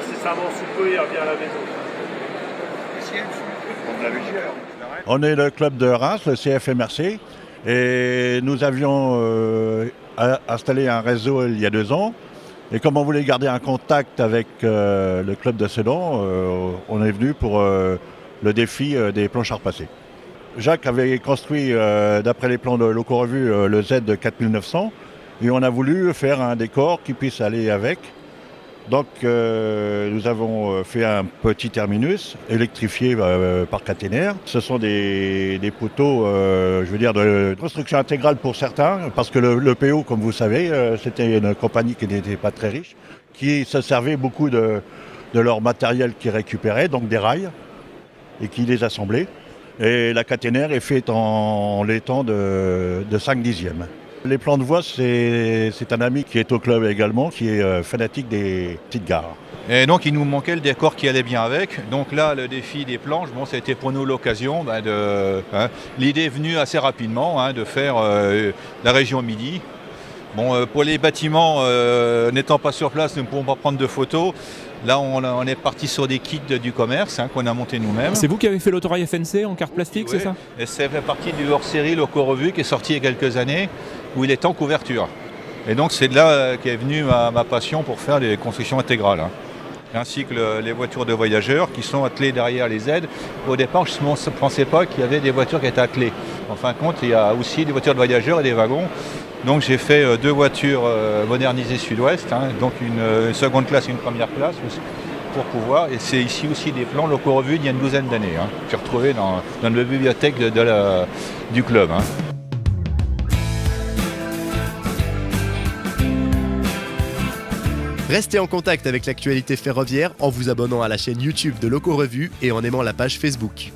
nécessairement sous peu, il revient à la maison. On est le club de Reims, le CFMRC, et nous avions installé un réseau il y a 2 ans. Et comme on voulait garder un contact avec le club de Sedan, on est venu pour le défi des planchards passés. Jacques avait construit, d'après les plans de Locaux Revue, le Z 4900, et on a voulu faire un décor qui puisse aller avec. Donc nous avons fait un petit terminus électrifié par caténaire. Ce sont des poteaux, de construction intégrale pour certains, parce que le PO, comme vous savez, c'était une compagnie qui n'était pas très riche, qui se servait beaucoup de leur matériel qu'ils récupéraient, donc des rails, et qui les assemblait. Et la caténaire est faite en laiton de 5/10. Les plans de voie, c'est un ami qui est au club également, qui est fanatique des petites gares. Et donc il nous manquait le décor qui allait bien avec. Donc là, le défi des planches, bon, ça a été pour nous l'occasion l'idée est venue assez rapidement de faire la région Midi. Bon, pour les bâtiments, n'étant pas sur place, nous ne pouvons pas prendre de photos. Là, on est parti sur des kits du commerce qu'on a montés nous-mêmes. C'est vous qui avez fait l'autorail FNC en carte plastique, oui, c'est ça? Et ça fait partie du hors-série Locaux Revue qui est sorti il y a quelques années, où il est en couverture. Et donc c'est de là qu'est venue ma passion pour faire des constructions intégrales. Ainsi que les voitures de voyageurs qui sont attelées derrière les aides. Au départ, je ne pensais pas qu'il y avait des voitures qui étaient attelées. En fin de compte, il y a aussi des voitures de voyageurs et des wagons. Donc j'ai fait 2 voitures modernisées Sud-Ouest, donc une seconde classe et une première classe pour pouvoir. Et c'est ici aussi des plans Locaux Revue il y a une douzaine d'années. J'ai retrouvé dans la bibliothèque du club. Restez en contact avec l'actualité ferroviaire en vous abonnant à la chaîne YouTube de Locaux Revue et en aimant la page Facebook.